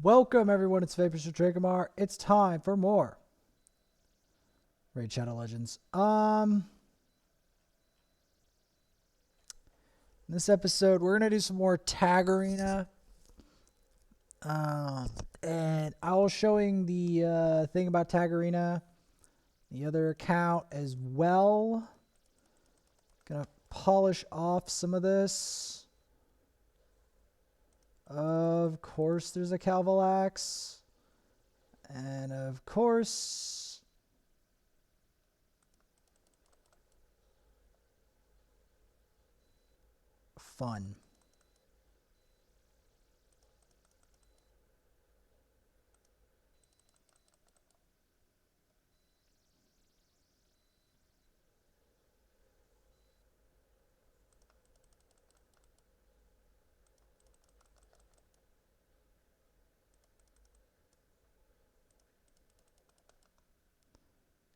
Welcome everyone, it's Vapor Trigamar. It's time for more Raid Shadow Legends. In this episode we're gonna do some more Tag Arena. And I was showing the thing about Tag Arena, the other account as well. Gonna polish off some of this. Of course there's a Calvalax. And of course, fun.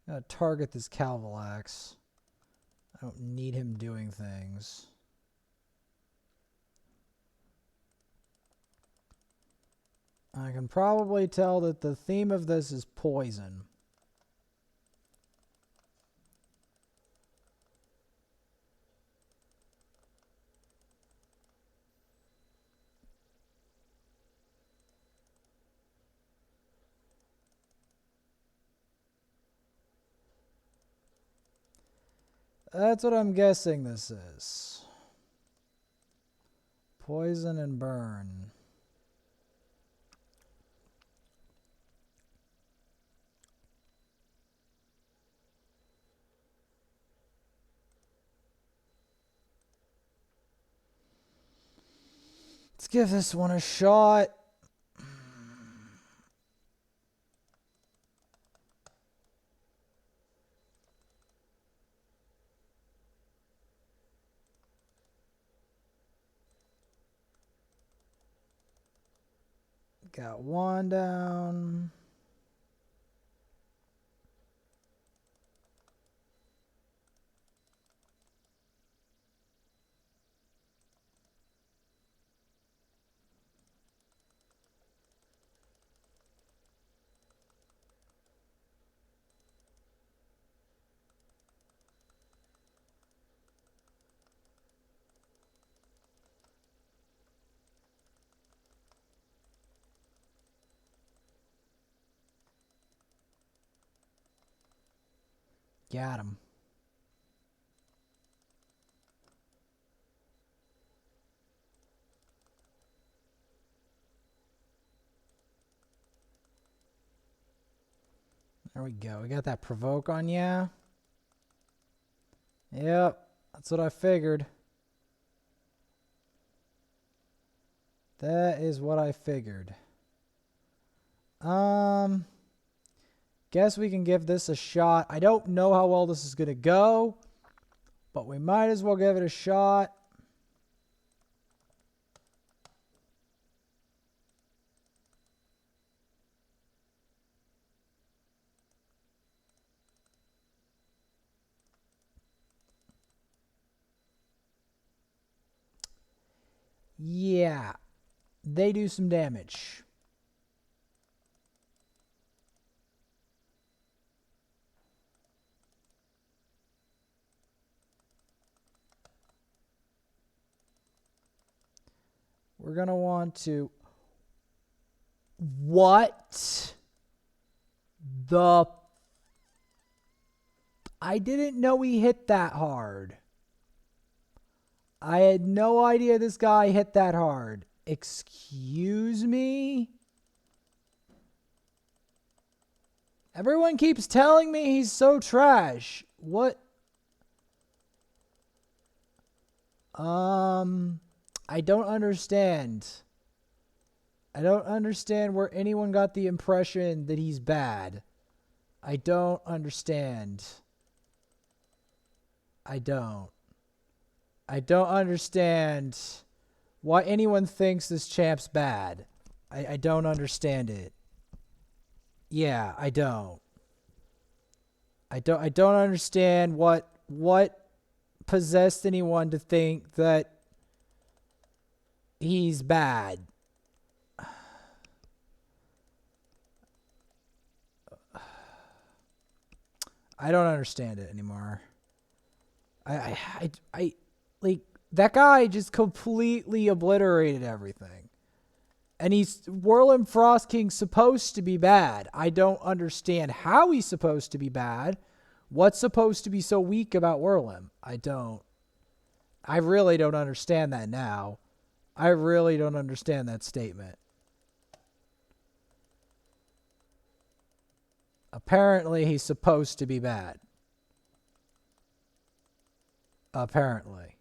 I'm gonna target this Calvalax. I don't need him doing things. I can probably tell that the theme of this is poison. That's what I'm guessing this is. Poison and burn. Let's give this one a shot. Got one down. Got him. There we go. We got that provoke on ya. Yep, that's what I figured. That is what I figured. Guess we can give this a shot. I don't know how well this is going to go, but we might as well give it a shot. Yeah, they do some damage. We're going to want to... What the... I didn't know he hit that hard. I had no idea this guy hit that hard. Excuse me? Everyone keeps telling me he's so trash. What? I don't understand. I don't understand where anyone got the impression that he's bad. I don't understand. I don't understand why anyone thinks this champ's bad. I don't understand it. Yeah, I don't. I don't understand what possessed anyone to think that he's bad. I don't understand it anymore. I like that guy just completely obliterated everything. And Whirling Frost King's supposed to be bad. I don't understand how he's supposed to be bad. What's supposed to be so weak about Whirlim? I really don't understand that now. I really don't understand that statement. Apparently, he's supposed to be bad. Apparently.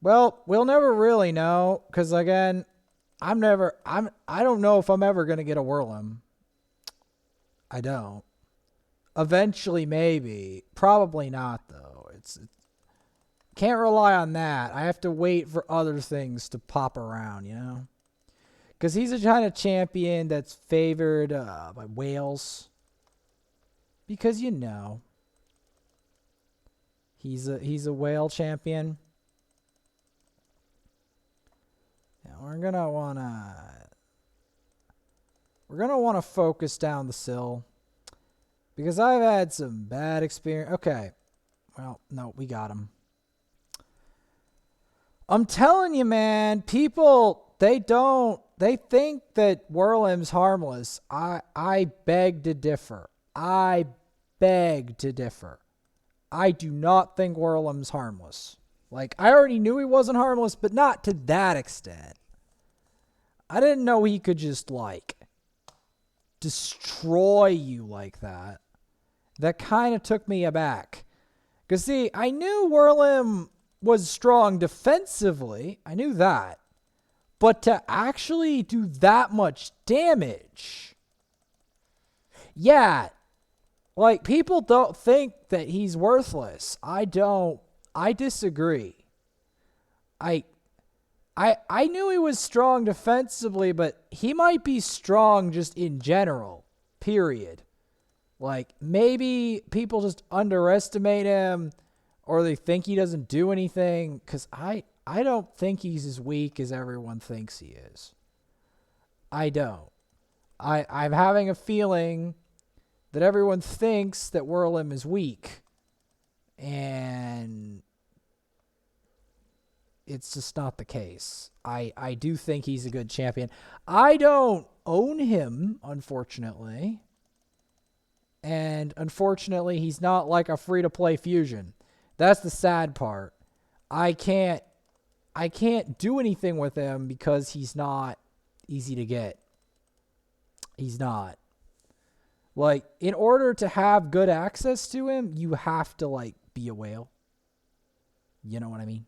Well, we'll never really know, because again, I don't know if I'm ever going to get a Whirlim. I don't. Eventually, maybe. Probably not, though. Can't rely on that. I have to wait for other things to pop around, you know? Because he's a kind of champion that's favored by whales. Because, you know, he's a whale champion. Now we're gonna wanna focus down the sill, because I've had some bad experience. Okay, well, no, we got him. I'm telling you, man, people, they think that Whirlim's harmless. I beg to differ. I beg to differ. I do not think Whirlim's harmless. Like, I already knew he wasn't harmless, but not to that extent. I didn't know he could just, like, destroy you like that. That kind of took me aback. Because, see, I knew Whirlim was strong defensively. I knew that. But to actually do that much damage. Yeah. Like, people don't think that he's worthless. I don't. I disagree. I knew he was strong defensively, but he might be strong just in general. Period. Like, maybe people just underestimate him, or they think he doesn't do anything, because I don't think he's as weak as everyone thinks he is. I don't. I'm having a feeling that everyone thinks that Whirlim is weak, and it's just not the case. I do think he's a good champion. I don't own him, unfortunately. And unfortunately, he's not like a free-to-play fusion. That's the sad part. I can't do anything with him because he's not easy to get. He's not. Like, in order to have good access to him, you have to, like, be a whale. You know what I mean?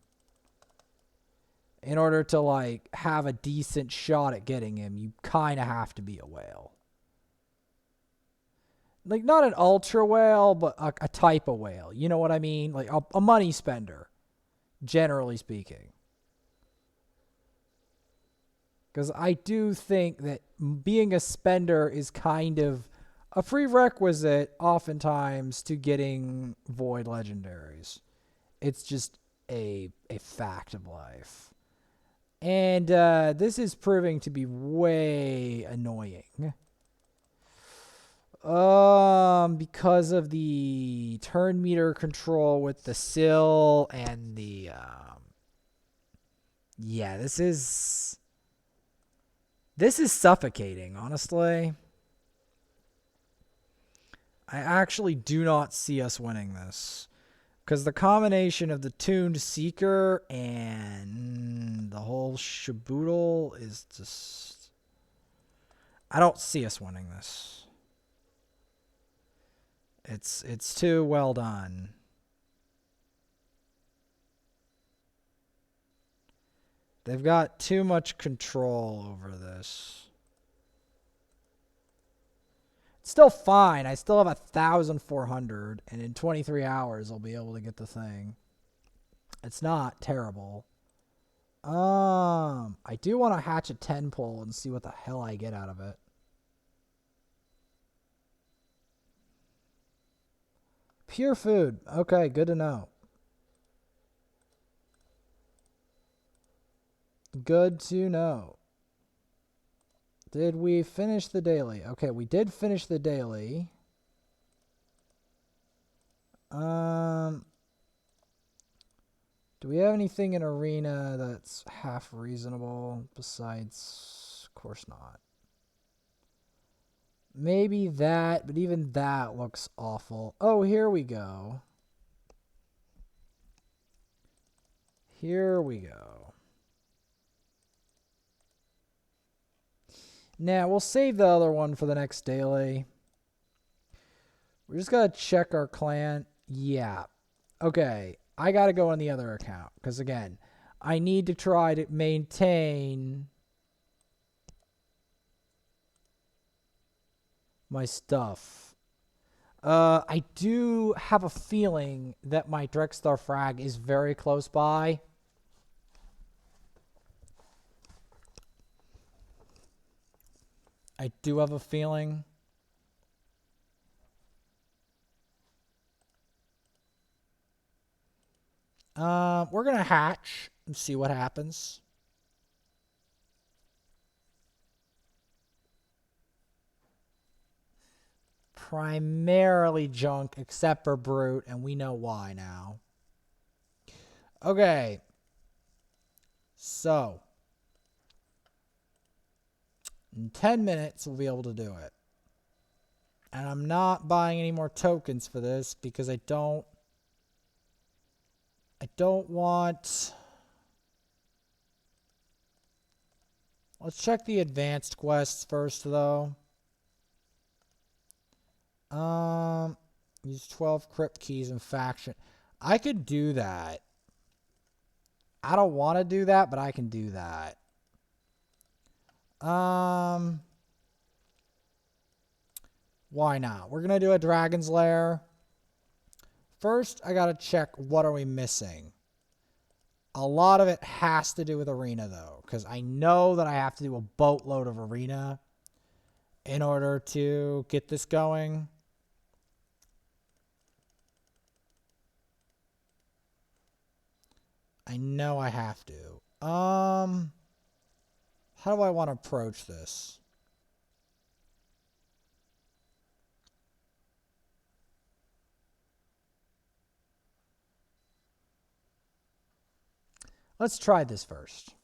In order to, like, have a decent shot at getting him, you kind of have to be a whale. Like, not an ultra whale, but a type of whale. You know what I mean? Like, a money spender, generally speaking. Because I do think that being a spender is kind of a prerequisite, oftentimes, to getting void legendaries. It's just a fact of life. And this is proving to be way annoying. Because of the turn meter control with the sill and the yeah, this is suffocating, honestly. I actually do not see us winning this, because the combination of the tuned seeker and the whole shaboodle is just, I don't see us winning this. It's too well done. They've got too much control over this. It's still fine. I still have 1,400, and in 23 hours I'll be able to get the thing. It's not terrible. I do want to hatch a 10 pull and see what the hell I get out of it. Pure food. Okay, good to know. Good to know. Did we finish the daily? Okay, we did finish the daily. Do we have anything in arena that's half reasonable besides? Of course not. Maybe that, but even that looks awful. Oh, here we go. Here we go. Now, we'll save the other one for the next daily. We're just going to check our clan. Yeah. Okay. I got to go on the other account. Because, again, I need to try to maintain my stuff. I do have a feeling that my Drexthar frag is very close by. I do have a feeling. We're going to hatch and see what happens. Primarily junk, except for brute, and we know why now. Okay. So, in 10 minutes, we'll be able to do it. And I'm not buying any more tokens for this because I don't want... Let's check the advanced quests first, though. Use 12 crypt keys and faction. I could do that. I don't want to do that, but I can do that. Why not? We're going to do a Dragon's Lair. First, I got to check what are we missing. A lot of it has to do with arena, though, because I know that I have to do a boatload of arena in order to get this going. I know I have to. How do I want to approach this? Let's try this first.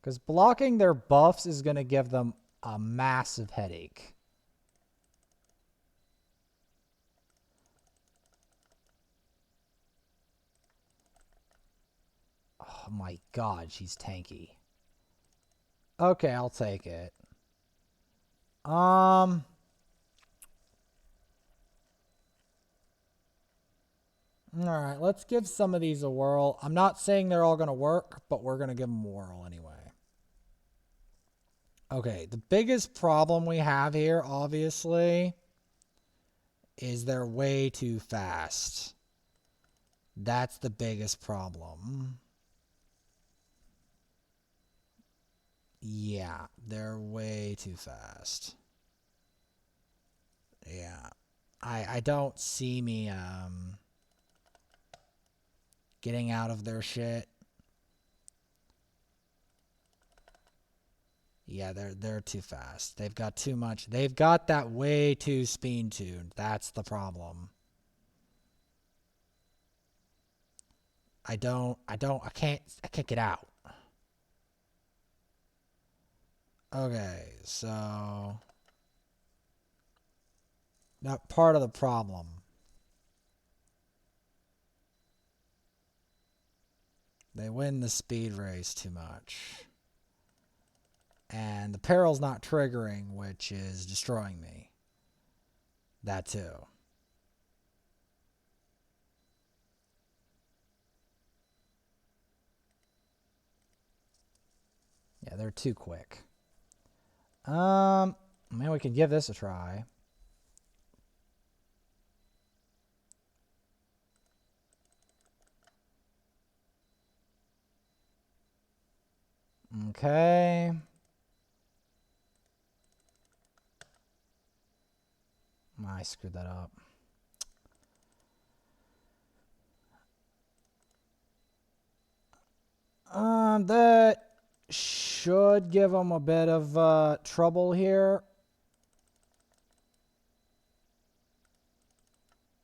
Because blocking their buffs is going to give them a massive headache. Oh my god, she's tanky. Okay, I'll take it. Alright, let's give some of these a whirl. I'm not saying they're all going to work, but we're going to give them a whirl anyway. Okay, the biggest problem we have here, obviously, is they're way too fast. That's the biggest problem. Yeah, they're way too fast. Yeah. I don't see me getting out of their shit. Yeah, they're too fast. They've got too much. They've got that way too speed tuned. That's the problem. I can't get out. Okay, so not part of the problem. They win the speed race too much. And the peril's not triggering, which is destroying me. That too. Yeah, they're too quick. Man, we could give this a try. Okay. I screwed that up. That should give him a bit of trouble here.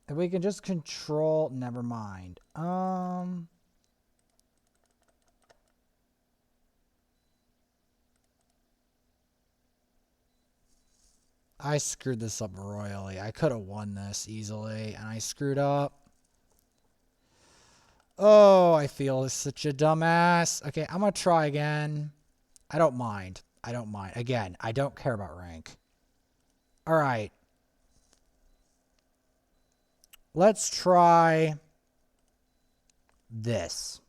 If we can just control, never mind. I screwed this up royally. I could have won this easily, and I screwed up. Oh, I feel such a dumbass. Okay, I'm going to try again. I don't mind. I don't mind. Again, I don't care about rank. All right. Let's try this.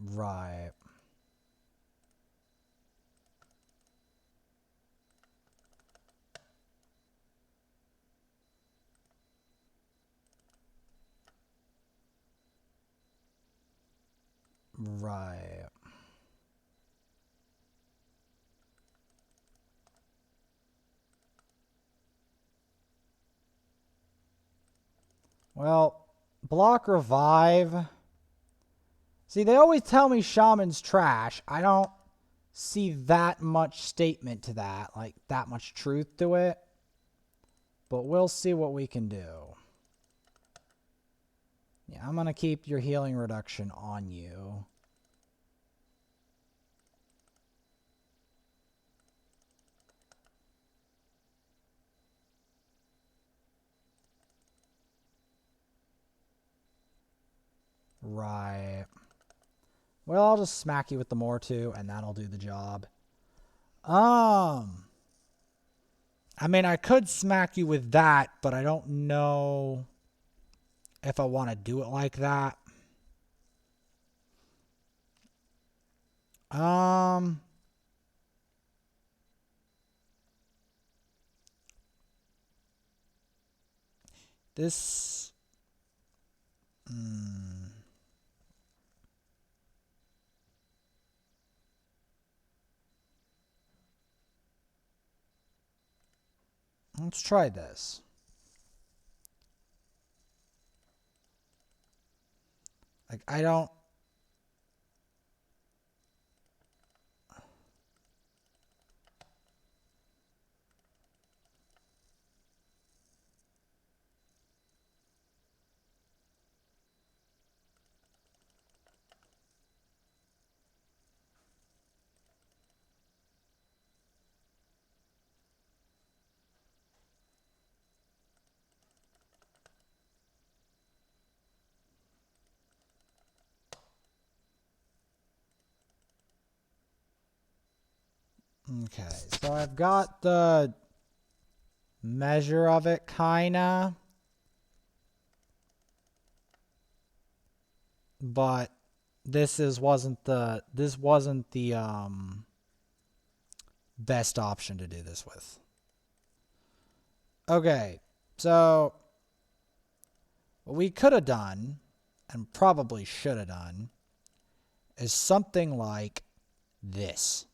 Right. Right. Well, block revive. See, they always tell me shaman's trash. I don't see that much statement to that, like that much truth to it. But we'll see what we can do. Yeah, I'm going to keep your healing reduction on you. Right. Well, I'll just smack you with the more too, and that'll do the job. I mean, I could smack you with that, but I don't know if I want to do it like that. This... Let's try this. Like, I don't... Okay, so I've got the measure of it, kinda. But this wasn't the best option to do this with. Okay, so what we could have done, and probably should have done, is something like this.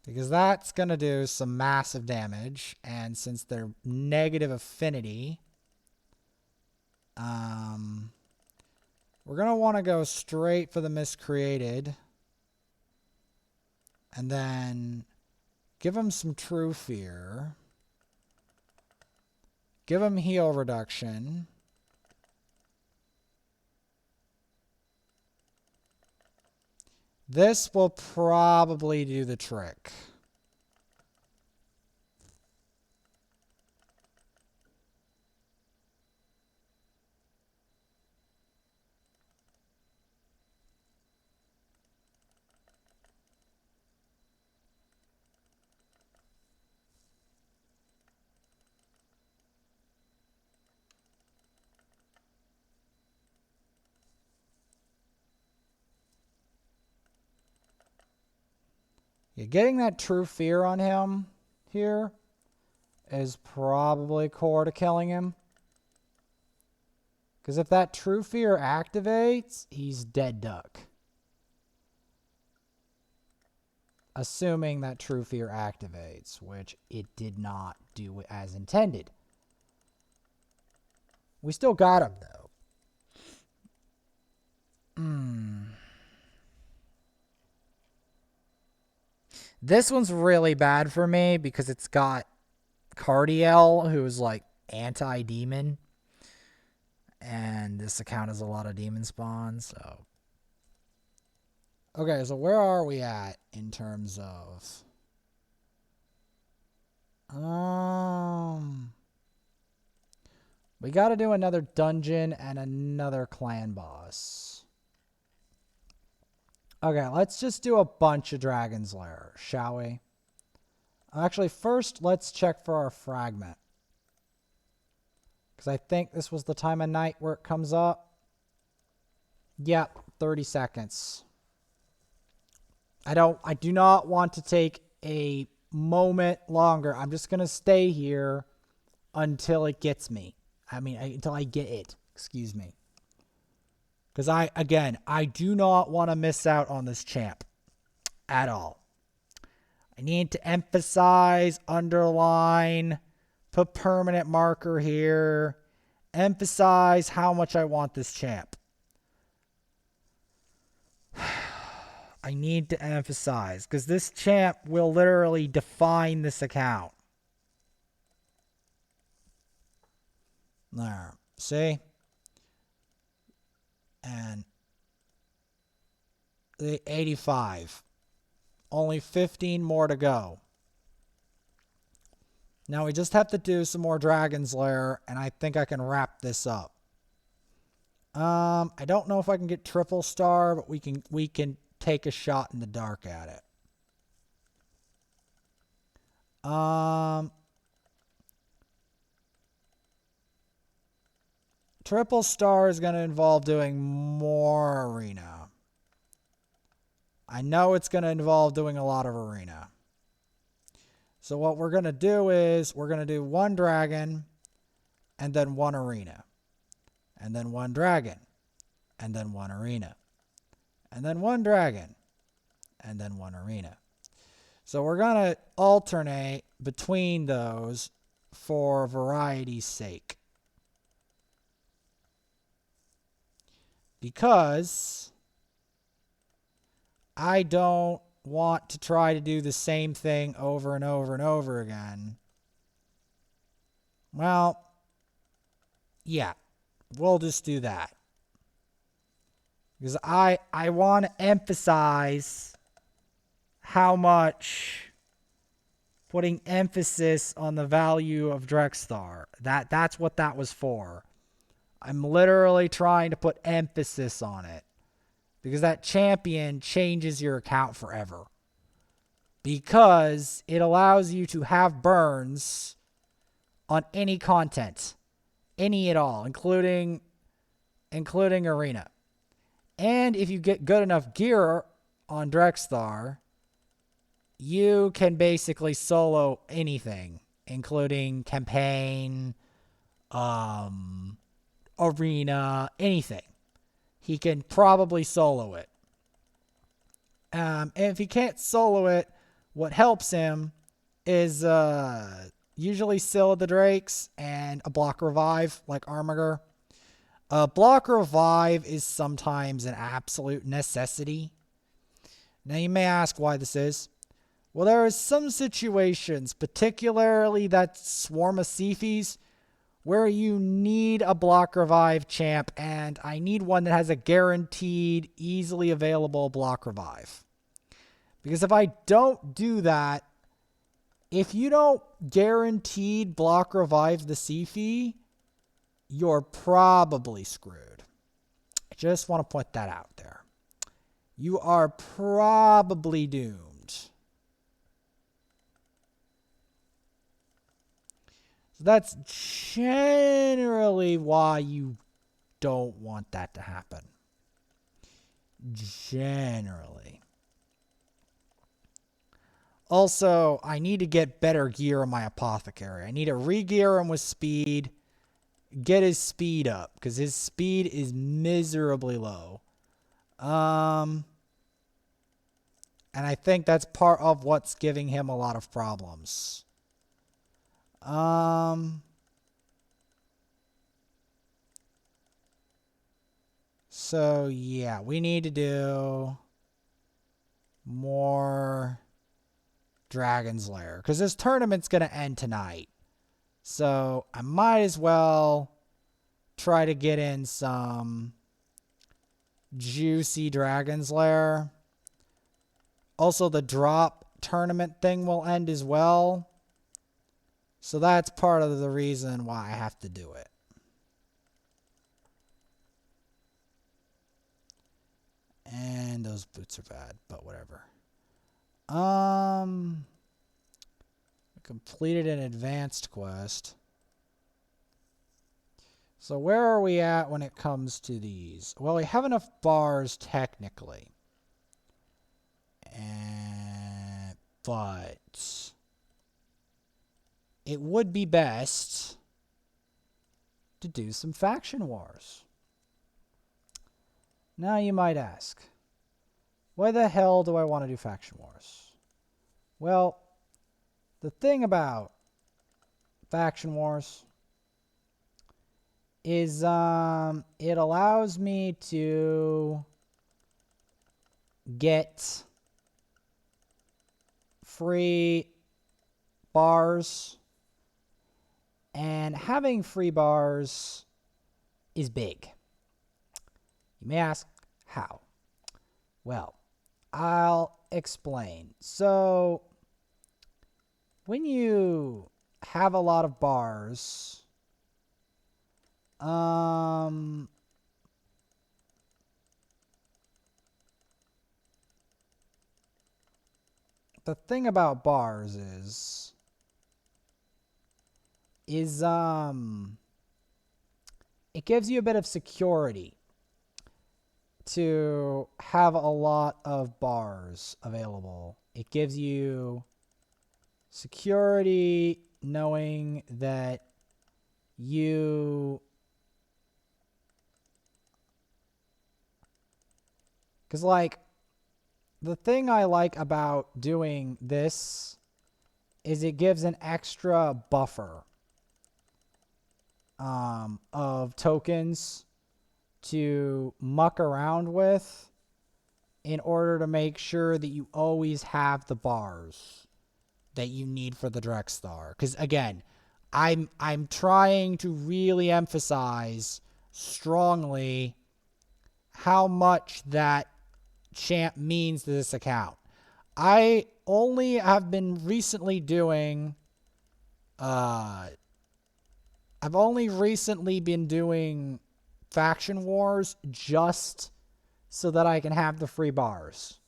Because that's going to do some massive damage, and since they're negative affinity, we're going to want to go straight for the miscreated, and then give them some true fear, give them heal reduction, this will probably do the trick. Yeah, getting that True Fear on him here is probably core to killing him. Because if that True Fear activates, he's dead duck. Assuming that True Fear activates, which it did not do as intended. We still got him, though. This one's really bad for me because it's got Cardiel, who's like anti-demon. And this account has a lot of demon spawns, so. Okay, so where are we at in terms of... We gotta do another dungeon and another clan boss. Okay, let's just do a bunch of Dragon's Lair, shall we? Actually, first, let's check for our fragment. Because I think this was the time of night where it comes up. Yep, 30 seconds. I do not want to take a moment longer. I'm just going to stay here until it gets me. Until I get it. Excuse me. Because I do not want to miss out on this champ at all. I need to emphasize, underline, put permanent marker here, emphasize how much I want this champ. I need to emphasize, because this champ will literally define this account. There, see? And the 85. Only 15 more to go. Now we just have to do some more Dragon's Lair, and I think I can wrap this up. I don't know if I can get triple star, but we can take a shot in the dark at it. Triple star is going to involve doing more arena. I know it's going to involve doing a lot of arena. So what we're going to do is we're going to do one dragon and then one arena. And then one dragon and then one arena. And then one dragon and then one arena. So we're going to alternate between those for variety's sake. Because I don't want to try to do the same thing over and over and over again. Well, yeah, we'll just do that. Because I want to emphasize how much putting emphasis on the value of Drexthar. That's what that was for. I'm literally trying to put emphasis on it. Because that champion changes your account forever. Because it allows you to have burns on any content. Any at all, including arena. And if you get good enough gear on Drexthar, you can basically solo anything, including campaign, arena, anything. He can probably solo it. And if he can't solo it, what helps him is usually Scylla the Drakes and a block revive like Armiger. Block revive is sometimes an absolute necessity. Now you may ask why this is. Well, there are some situations, particularly that swarm of Cephis, where you need a block revive champ, and I need one that has a guaranteed, easily available block revive. Because if I don't do that, if you don't guaranteed block revive the Cephi, you're probably screwed. I just want to put that out there. You are probably doomed. So that's generally why you don't want that to happen. Generally. Also, I need to get better gear on my apothecary. I need to re-gear him with speed, get his speed up, because his speed is miserably low. And I think that's part of what's giving him a lot of problems. So yeah, we need to do more Dragon's Lair, because this tournament's going to end tonight. So I might as well try to get in some juicy Dragon's Lair. Also, the drop tournament thing will end as well. So that's part of the reason why I have to do it. And those boots are bad, but whatever. Completed an advanced quest. So where are we at when it comes to these? Well, we have enough bars technically. But it would be best to do some faction wars. Now you might ask, why the hell do I want to do faction wars? Well, the thing about faction wars is it allows me to get free bars, and having free bars is big. You may ask, how? Well, I'll explain. So, when you have a lot of bars, the thing about bars is it gives you a bit of security to have a lot of bars available. It gives you security knowing that you... Because, like, the thing I like about doing this is it gives an extra buffer of tokens to muck around with in order to make sure that you always have the bars that you need for the Drexthar. Because again, I'm trying to really emphasize strongly how much that champ means to this account. I only have been recently doing I've only recently been doing faction wars just so that I can have the free bars.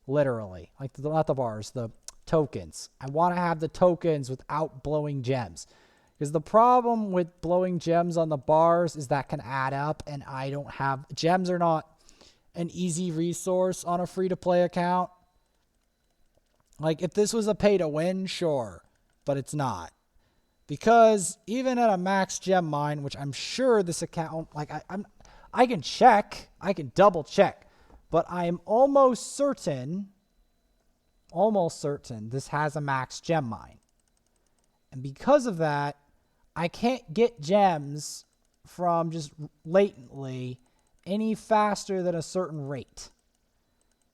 Literally. Like, not the bars, the tokens. I want to have the tokens without blowing gems. Because the problem with blowing gems on the bars is that can add up, and I don't have... Gems are not an easy resource on a free-to-play account. Like, if this was a pay-to-win, sure. But it's not. Because even at a max gem mine, which I'm sure this account... Like, I can check. I can double check. But I'm almost certain this has a max gem mine. And because of that, I can't get gems from just latently any faster than a certain rate.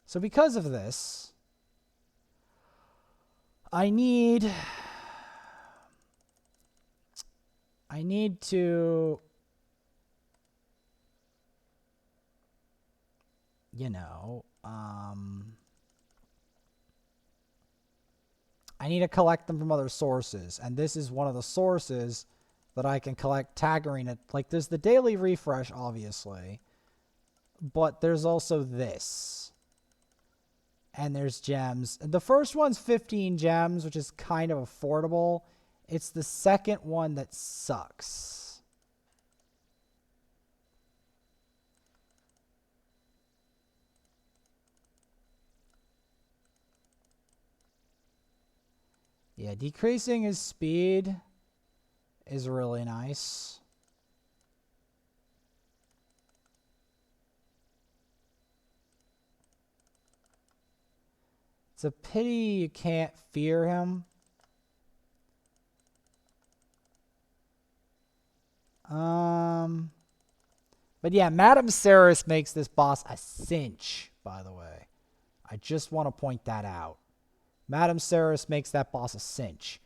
So because of this, I need to, you know, I need to collect them from other sources, and this is one of the sources that I can collect Tagarine. Like, there's the daily refresh, obviously, but there's also this. And there's gems. The first one's 15 gems, which is kind of affordable. It's the second one that sucks. Yeah, decreasing his speed is really nice. It's a pity you can't fear him. But yeah, Madame Saris makes this boss a cinch, by the way. I just want to point that out. Madame Saris makes that boss a cinch.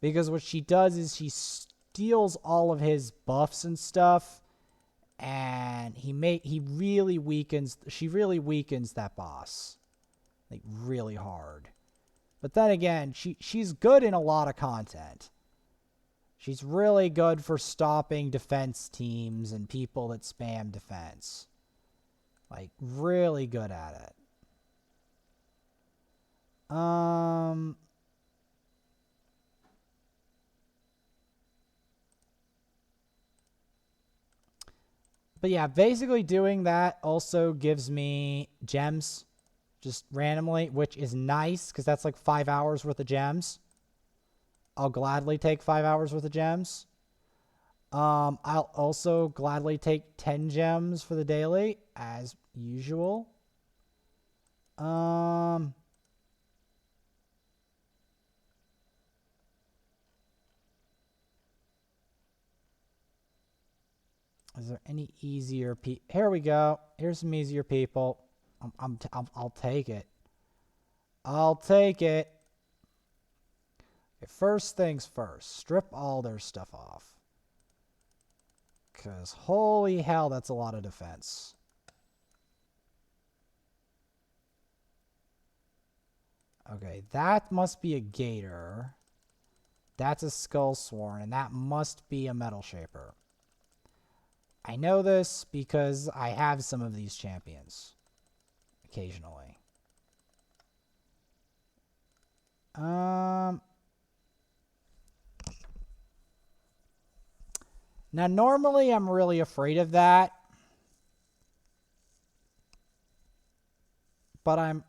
Because what she does is she steals all of his buffs and stuff, and she really weakens that boss. Like really hard. But then again, she's good in a lot of content. She's really good for stopping defense teams and people that spam defense. Like, really good at it. But yeah, basically doing that also gives me gems just randomly, which is nice because that's like 5 hours worth of gems. I'll gladly take 5 hours worth of gems. I'll also gladly take 10 gems for the daily, as usual. Is there any easier Here we go. Here's some easier people. I'll take it. I'll take it. Okay, first things first. Strip all their stuff off. Because holy hell, that's a lot of defense. Okay, that must be a gator. That's a skull sworn, and that must be a metal shaper. I know this because I have some of these champions. Occasionally. Now, normally I'm really afraid of that. But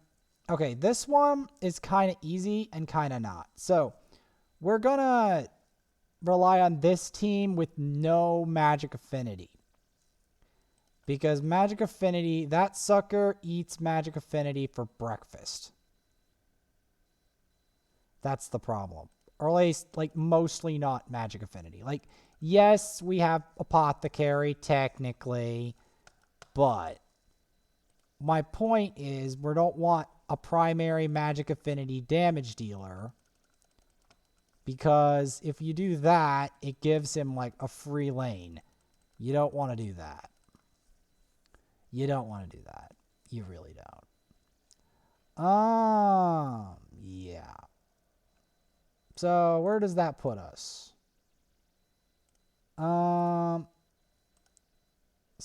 okay, this one is kind of easy and kind of not. So, we're going to rely on this team with no magic affinity. Because magic affinity, that sucker eats magic affinity for breakfast. That's the problem. Or at least, like, mostly not magic affinity. Like, yes, we have apothecary, technically. But my point is, we don't want a primary magic affinity damage dealer. Because if you do that, it gives him, like, a free lane. You don't want to do that. You don't want to do that. You really don't. Yeah. So, where does that put us? So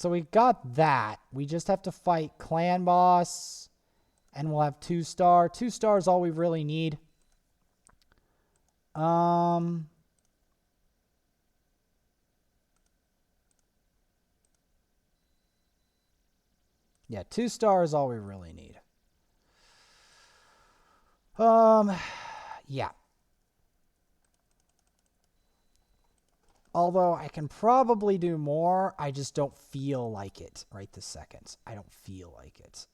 we got that. We just have to fight clan boss. And we'll have 2-star. 2-star is all we really need. Yeah, 2-star is all we really need. Yeah. Although I can probably do more, I just don't feel like it right this second. I don't feel like it.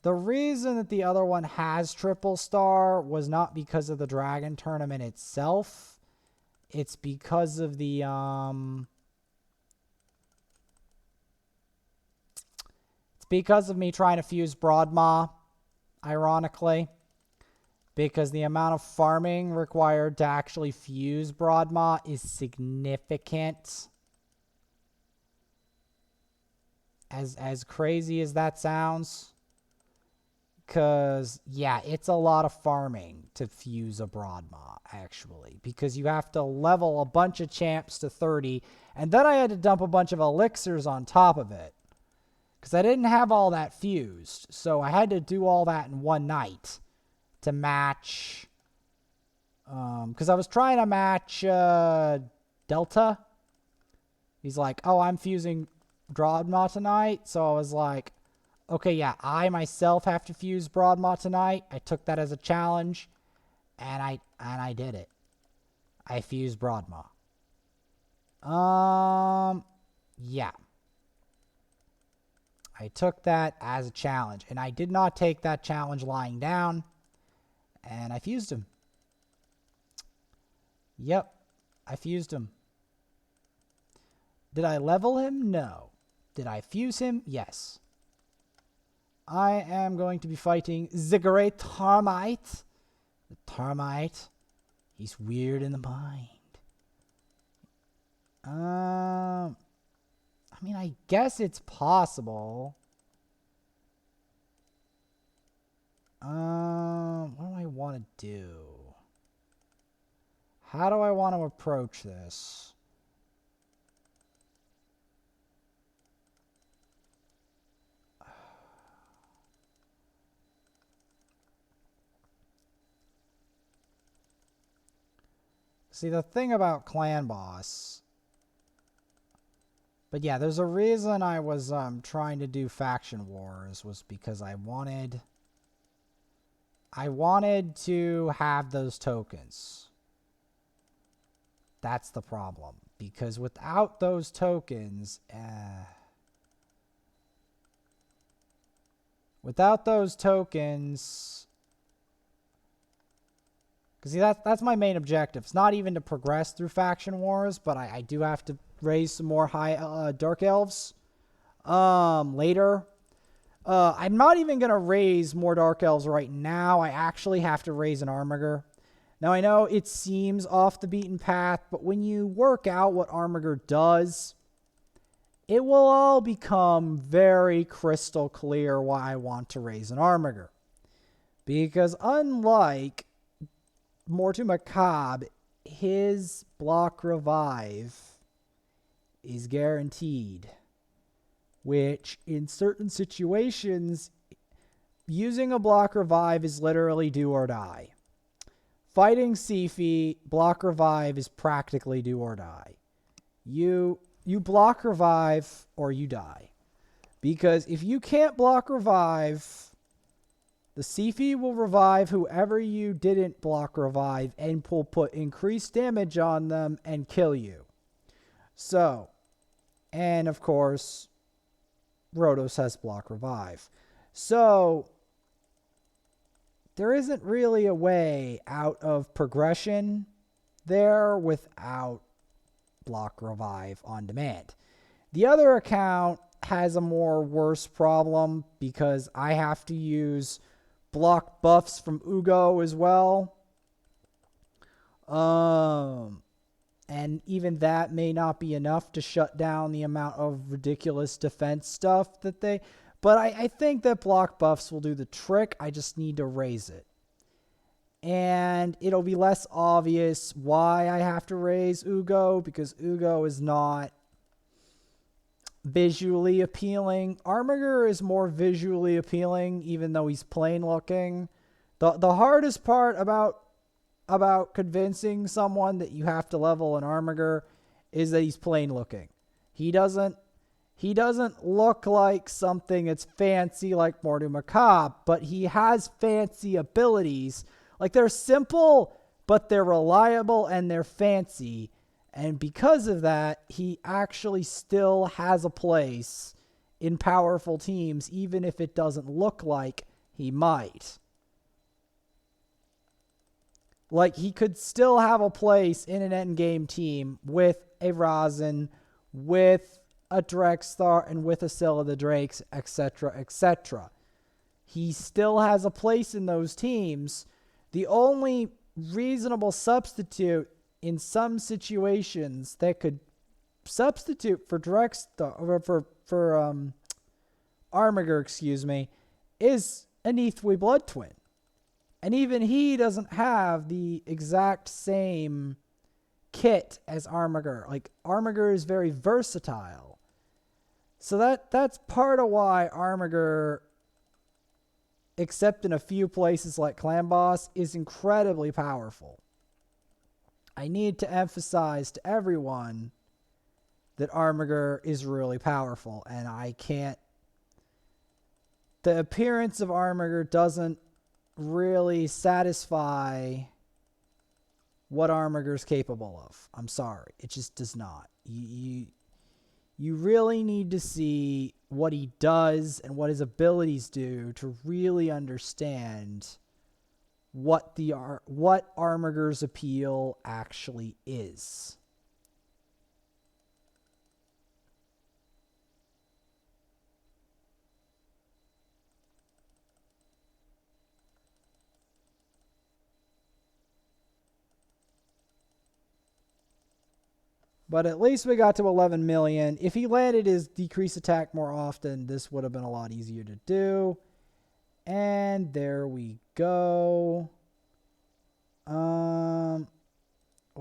The reason that the other one has triple star was not because of the dragon tournament itself. It's because of the it's because of me trying to fuse Broadmaw, ironically. Because the amount of farming required to actually fuse Broadmaw is significant. As crazy as that sounds. Because, yeah, it's a lot of farming to fuse a Broadmaw, actually. Because you have to level a bunch of champs to 30. And then I had to dump a bunch of elixirs on top of it. Because I didn't have all that fused. So I had to do all that in one night. To match. Because I was trying to match Delta. He's like, oh, I'm fusing Broadmaw tonight. So I was like, Okay, yeah, I myself have to fuse Broadmaw tonight. I took that as a challenge, and I did it. I fused Broadmaw. Yeah. I took that as a challenge, and I did not take that challenge lying down, and I fused him. Yep, I fused him. Did I level him? No. Did I fuse him? Yes. I am going to be fighting the Great Termite. The Termite. He's weird in the mind. I mean, I guess it's possible. What do I want to do? How do I want to approach this? See, the thing about Clan Boss... But yeah, there's a reason I was trying to do Faction Wars, was because I wanted to have those tokens. That's the problem. Because without those tokens, because see, that's my main objective. It's not even to progress through Faction Wars, but I do have to raise some more high Dark Elves later. I'm not even going to raise more Dark Elves right now. I actually have to raise an Armiger. Now, I know it seems off the beaten path, but when you work out what Armiger does, it will all become very crystal clear why I want to raise an Armiger. Because unlike Mortu Macabre, his block revive is guaranteed, which in certain situations, using a block revive is literally do or die. Fighting Sifi, block revive is practically do or die. You block revive or you die. Because if you can't block revive, the Sifi will revive whoever you didn't block revive and will put increased damage on them and kill you. So, and of course, Rotos has block revive. So, there isn't really a way out of progression there without block revive on demand. The other account has a more worse problem because I have to use block buffs from Ugo as well. And even that may not be enough to shut down the amount of ridiculous defense stuff that they... But I think that block buffs will do the trick. I just need to raise it. And it'll be less obvious why I have to raise Ugo, because Ugo is not visually appealing. Armiger is more visually appealing, even though he's plain looking. The hardest part about convincing someone that you have to level an Armiger is that he's plain looking. He doesn't look like something that's fancy like Mortu Macabre, but he has fancy abilities. Like, they're simple, but they're reliable and they're fancy. And because of that, he actually still has a place in powerful teams, even if it doesn't look like he might. Like, he could still have a place in an endgame team with a Razin, with a Drexthar, and with a Scylla the Drakes, etc., etc. He still has a place in those teams. The only reasonable substitute in some situations that could substitute for Drexthar, or for Armiger, excuse me, is an Ethwe Blood Twin. And even he doesn't have the exact same kit as Armiger. Like, Armiger is very versatile. So that's part of why Armiger, except in a few places like Clan Boss, is incredibly powerful. I need to emphasize to everyone that Armiger is really powerful, and I can't the appearance of Armiger doesn't really satisfy what Armiger's capable of. I'm sorry. It just does not. You really need to see what he does and what his abilities do to really understand what Armiger's appeal actually is. But at least we got to 11 million. If he landed his decrease attack more often, this would have been a lot easier to do. And there we go. What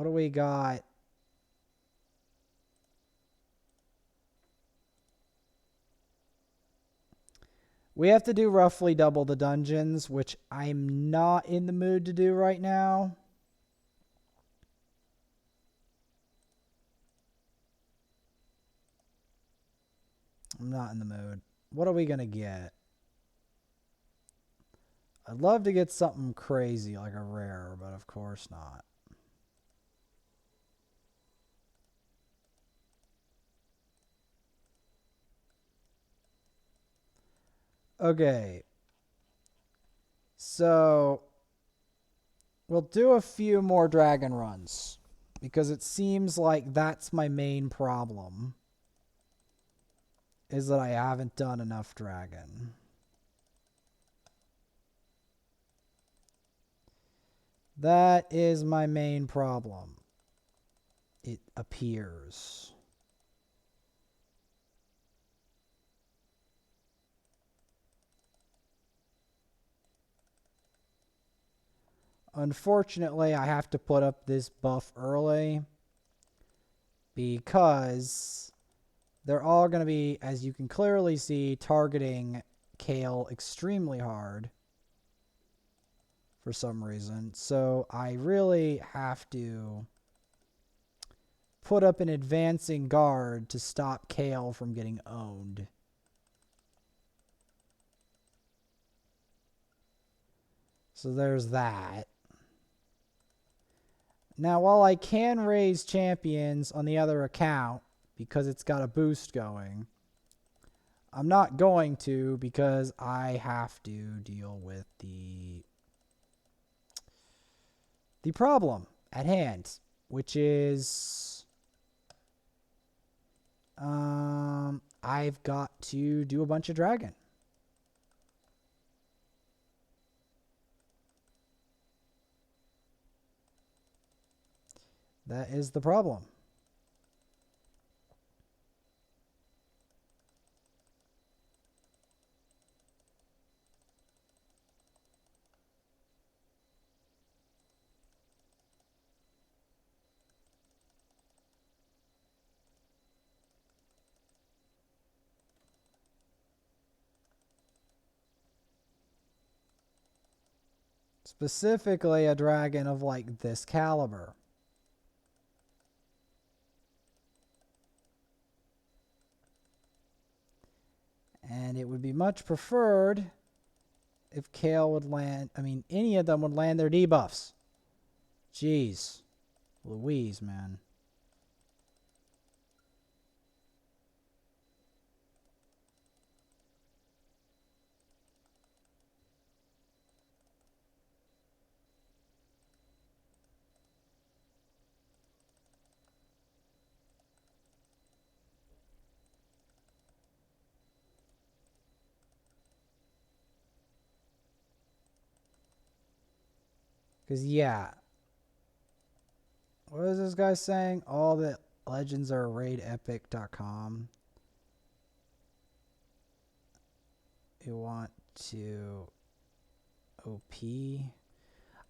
do we got? We have to do roughly double the dungeons, which I'm not in the mood to do right now. I'm not in the mood. What are we going to get? I'd love to get something crazy like a rare, but of course not. Okay. So we'll do a few more dragon runs because it seems like that's my main problem, is that I haven't done enough dragon. That is my main problem, it appears. Unfortunately, I have to put up this buff early because they're all going to be, as you can clearly see, targeting Kale extremely hard for some reason. So I really have to put up an advancing guard to stop Kale from getting owned. So there's that. Now, while I can raise champions on the other account because it's got a boost going, I'm not going to because I have to deal with the problem at hand, which is I've got to do a bunch of dragon. That is the problem. Specifically a dragon of like this caliber. And it would be much preferred if Kale would land, I mean, any of them would land their debuffs. Jeez. Louise, man. Because, yeah. What is this guy saying? All the legends are raidepic.com. You want to OP?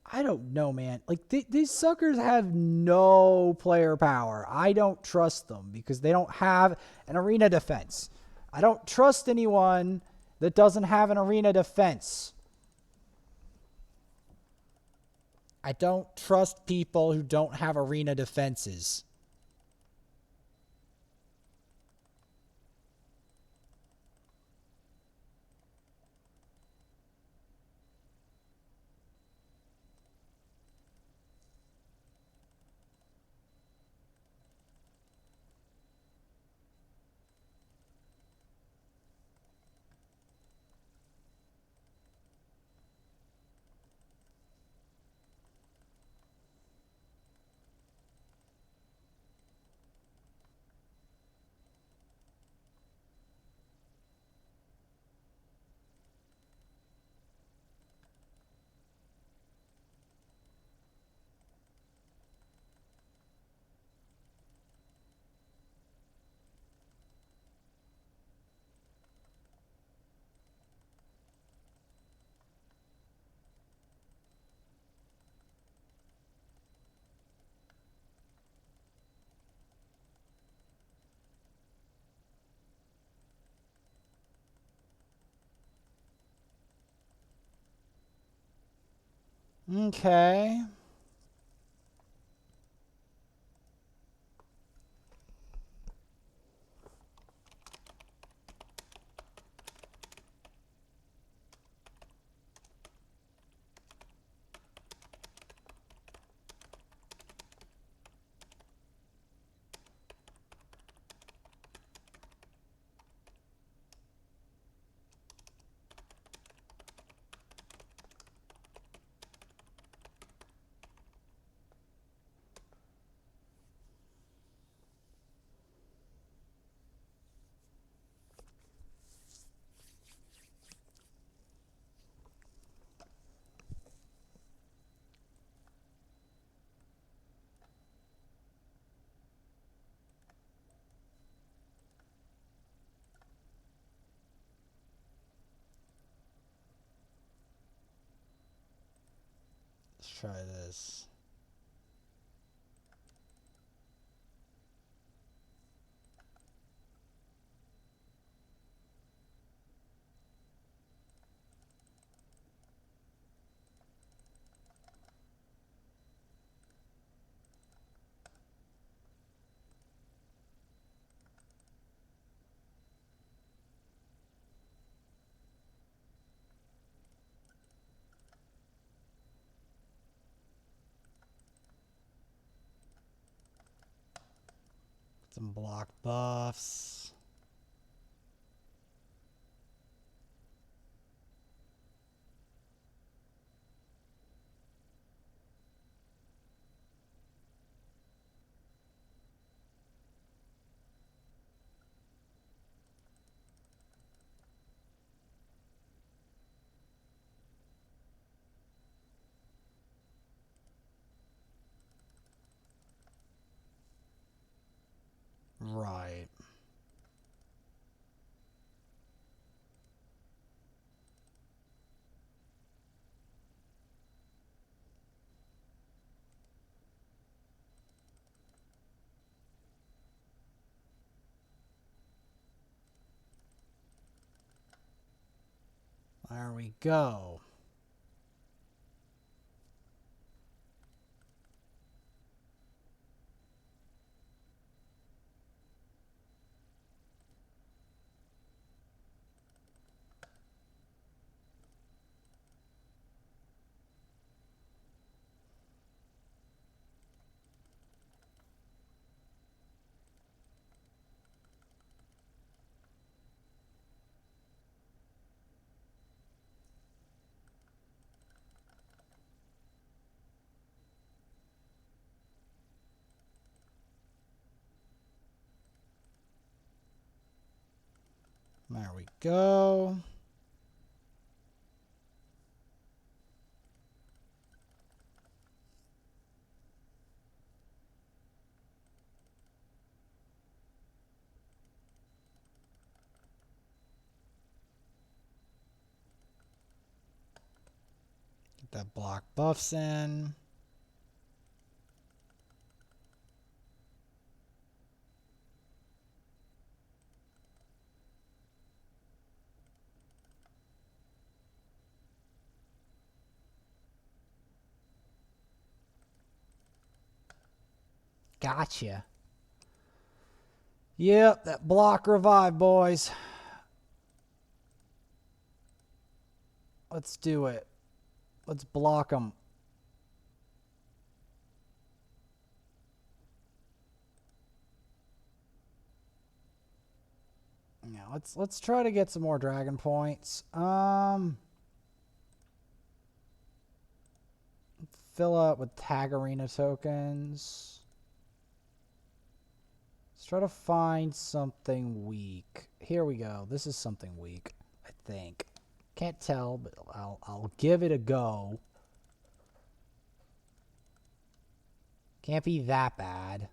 I don't know, man. Like, these suckers have no player power. I don't trust them because they don't have an arena defense. I don't trust anyone that doesn't have an arena defense. I don't trust people who don't have arena defenses. Okay. Let's try this. Some block buffs. Right. There we go. There we go. Get that block buffs in. Gotcha. Yep, that block revive, boys. Let's do it. Let's block them. Yeah, let's try to get some more dragon points. Fill up with tag arena tokens. Let's try to find something weak. Here we go. This is something weak, I think. Can't tell, but I'll give it a go. Can't be that bad.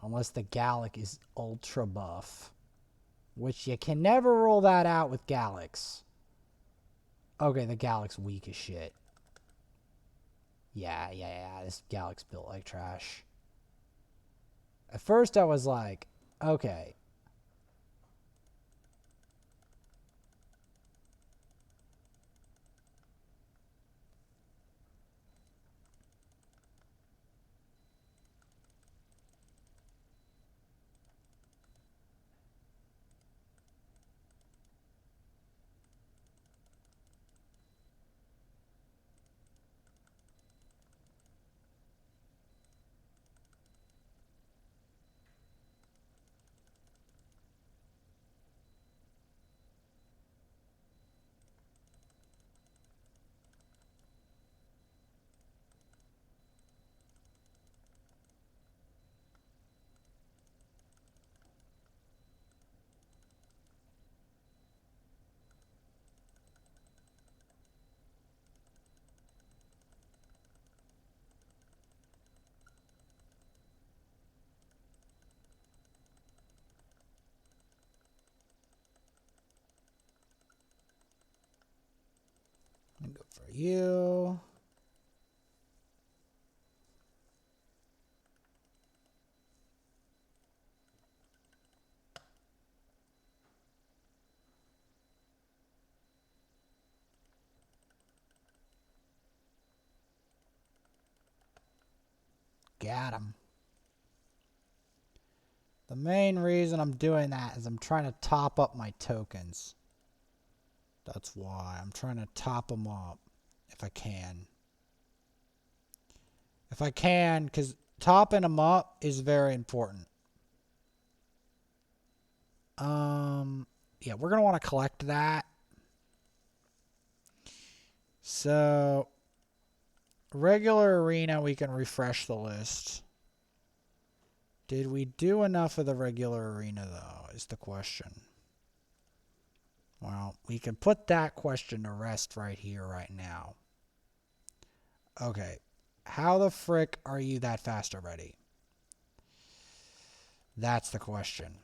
Unless the Gallic is ultra buff. Which you can never rule that out with Gallics. Okay, the Gallic's weak as shit. Yeah. This Gallic's built like trash. At first I was like, okay. for you. Got him. The main reason I'm doing that is I'm trying to top up my tokens. That's why. I'm trying to top them up if I can. If I can, because topping them up is very important. Yeah, we're going to want to collect that. So, regular arena, we can refresh the list. Did we do enough of the regular arena, though, is the question. Well, we can put that question to rest right here, right now. Okay. How the frick are you that fast already? That's the question.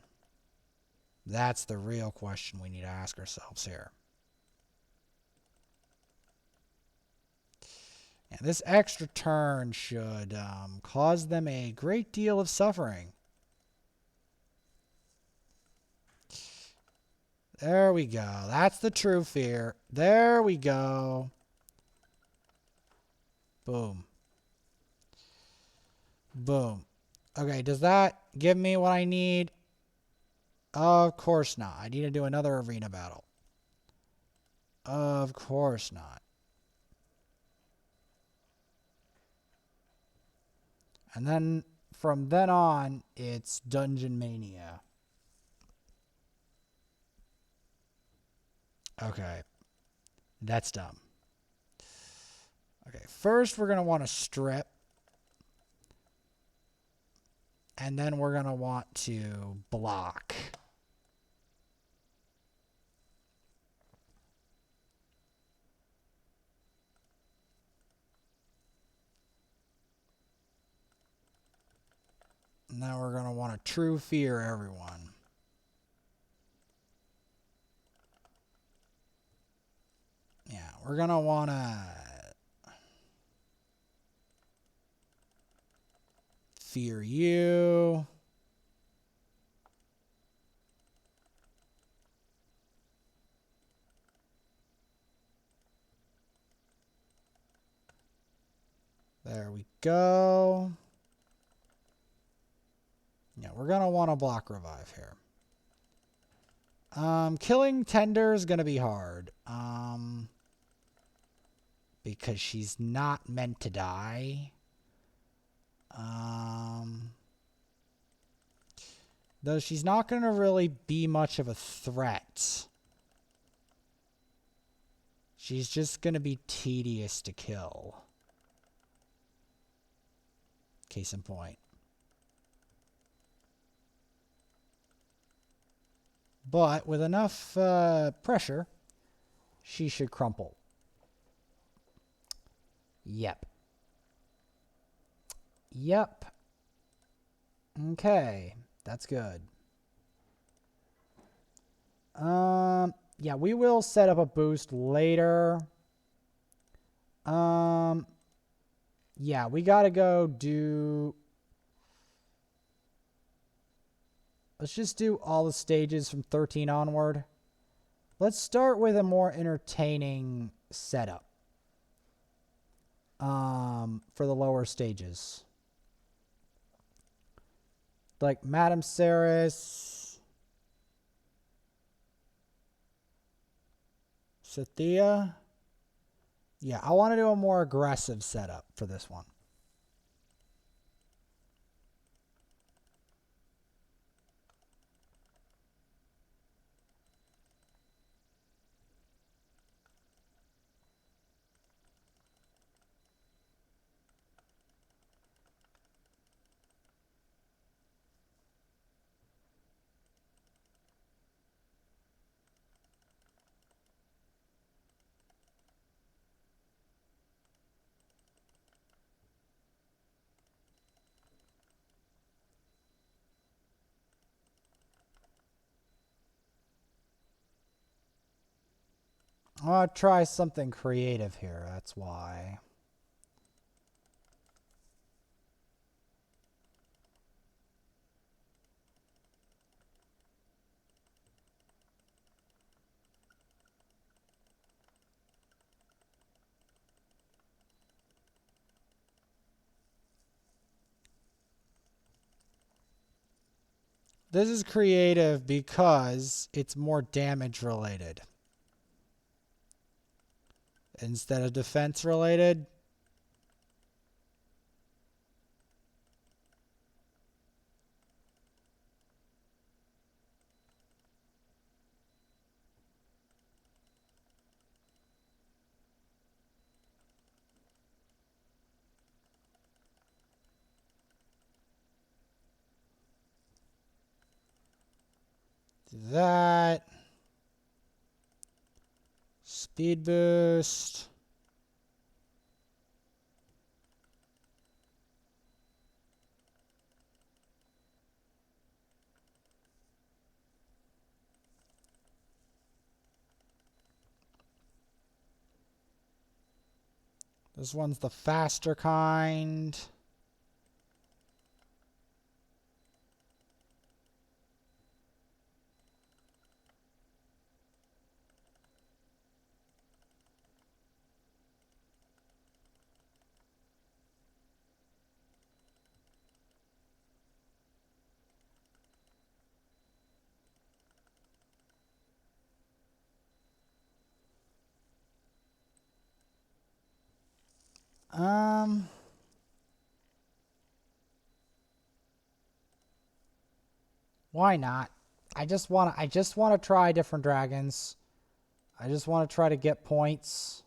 That's the real question we need to ask ourselves here. And this extra turn should cause them a great deal of suffering. There we go. That's the true fear. There we go. Boom. Boom. Okay, does that give me what I need? Of course not. I need to do another arena battle. Of course not. And then from then on, it's Dungeon Mania. Okay. That's dumb. Okay, first we're going to want to strip. And then we're going to want to block. And then we're going to want to true fear everyone. Yeah, we're going to want to fear you. There we go. Yeah, we're going to want to block revive here. Killing Tender is going to be hard. Because she's not meant to die. Though she's not going to really be much of a threat. She's just going to be tedious to kill. Case in point. But with enough pressure, she should crumple. Yep. Yep. Okay. That's good. Yeah, we will set up a boost later. Yeah, we gotta go do... Let's just do all the stages from 13 onward. Let's start with a more entertaining setup. For the lower stages. Like Madame Ceres, Cynthia. Yeah, I want to do a more aggressive setup for this one. I want to try something creative here, that's why. This is creative because it's more damage related instead of defense related. That speed boost. This one's the faster kind. Why not? I just want to try different dragons. I just want to try to get points.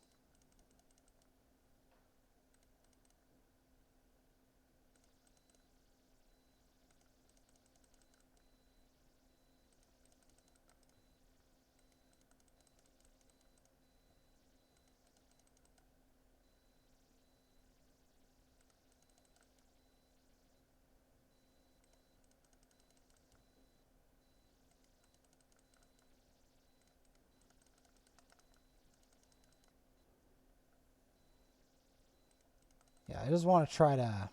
Yeah, I just want to try to...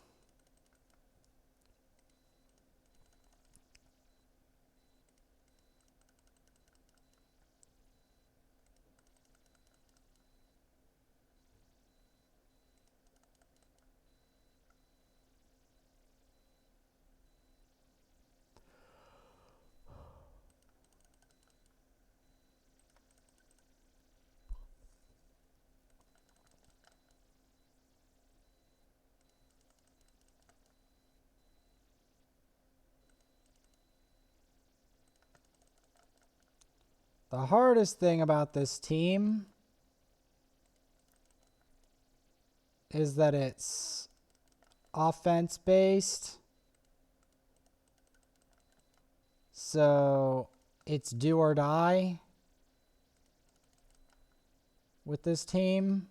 The hardest thing about this team is that it's offense based. So it's do or die with this team.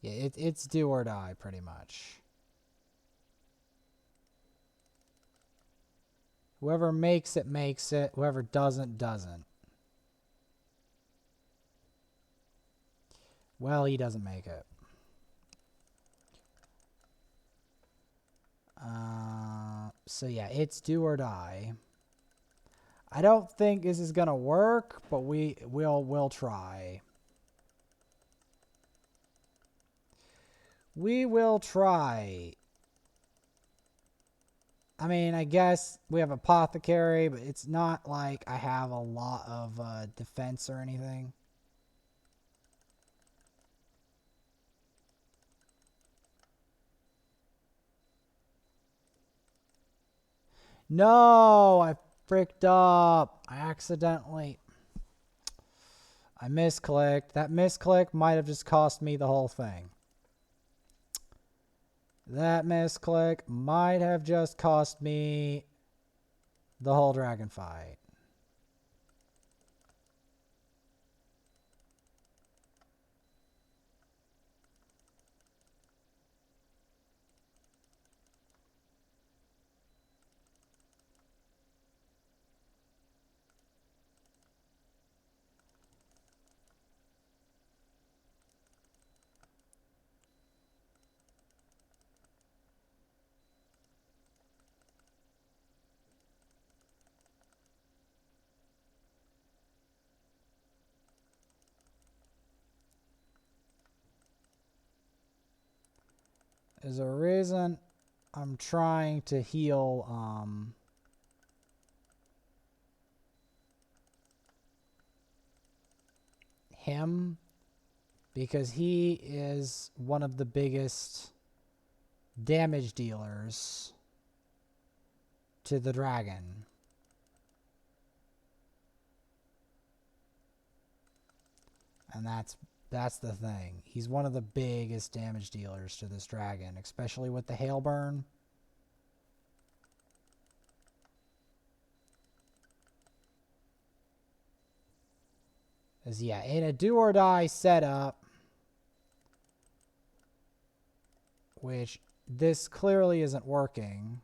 Yeah, it's do or die pretty much. Whoever makes it, makes it. Whoever doesn't, doesn't. Well, he doesn't make it. So yeah, it's do or die. I don't think this is gonna work, but we'll try. We will try. I mean, I guess we have apothecary, but it's not like I have a lot of defense or anything. No, I fricked up. I misclicked. That misclick might have just cost me the whole thing. That misclick might have just cost me the whole dragon fight. is a reason I'm trying to heal him, because he is one of the biggest damage dealers to the dragon. And that's the thing. He's one of the biggest damage dealers to this dragon, especially with the hail burn. As yeah, in a do or die setup, which this clearly isn't working.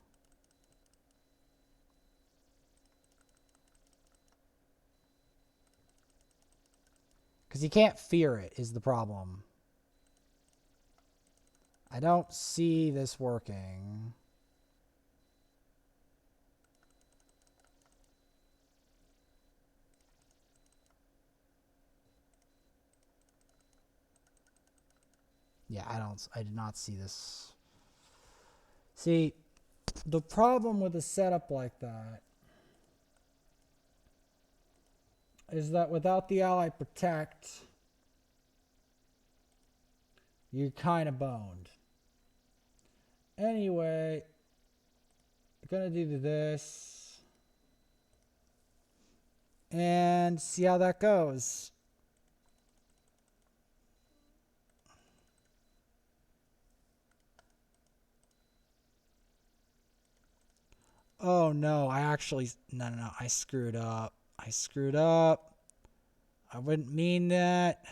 Because he can't fear it is the problem. I don't see this working. Yeah, I did not see this. See, the problem with a setup like that is that without the ally protect, you're kind of boned. Anyway, gonna do this and see how that goes. Oh no, no, I screwed up. I screwed up. I wouldn't mean that.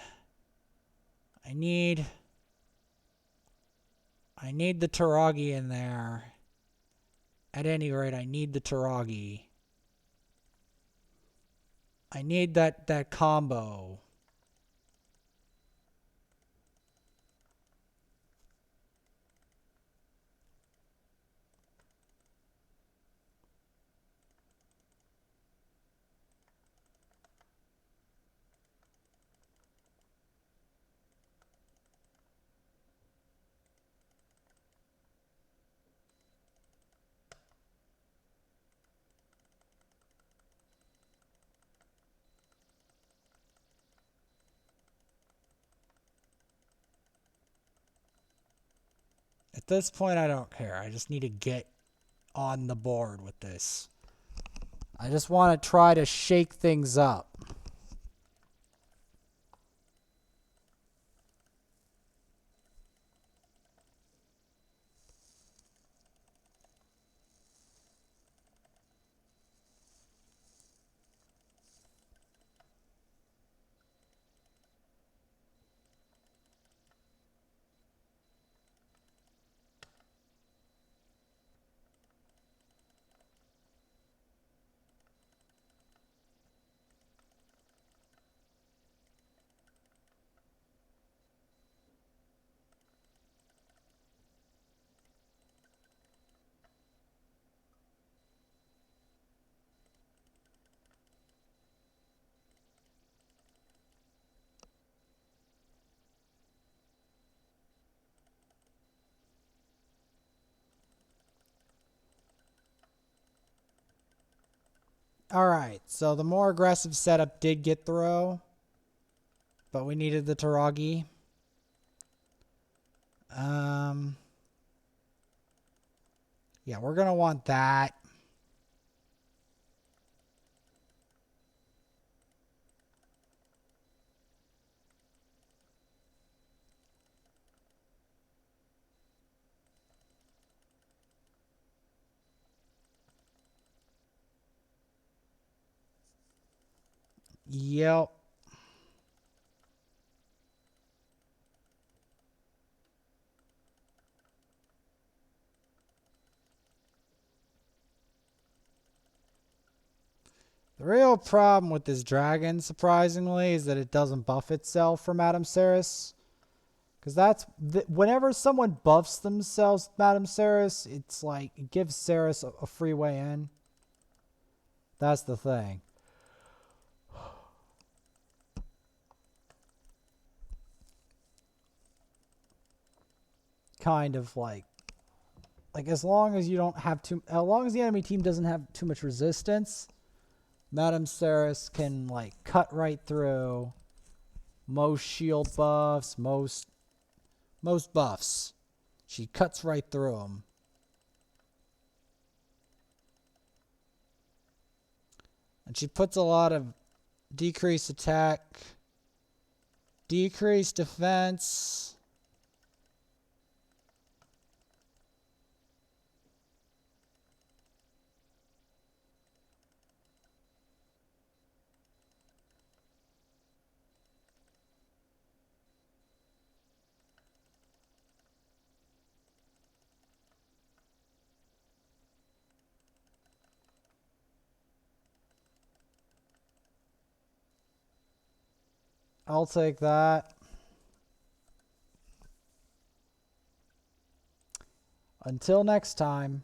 I need the Taragi in there. At any rate, I need the Taragi. I need that combo. At this point, I don't care. I just need to get on the board with this. I just want to try to shake things up. Alright, so the more aggressive setup did get through, but we needed the Taragi. Yeah, we're going to want that. Yep. The real problem with this dragon, surprisingly, is that it doesn't buff itself for Madame Ceres. Because whenever someone buffs themselves, Madame Ceres, it's like it gives Ceres a free way in. That's the thing. kind of like as long as you don't have as long as the enemy team doesn't have too much resistance, Madame Ceres can like cut right through most shield buffs, most buffs. She cuts right through them. And she puts a lot of decreased attack, decreased defense. I'll take that. Until next time.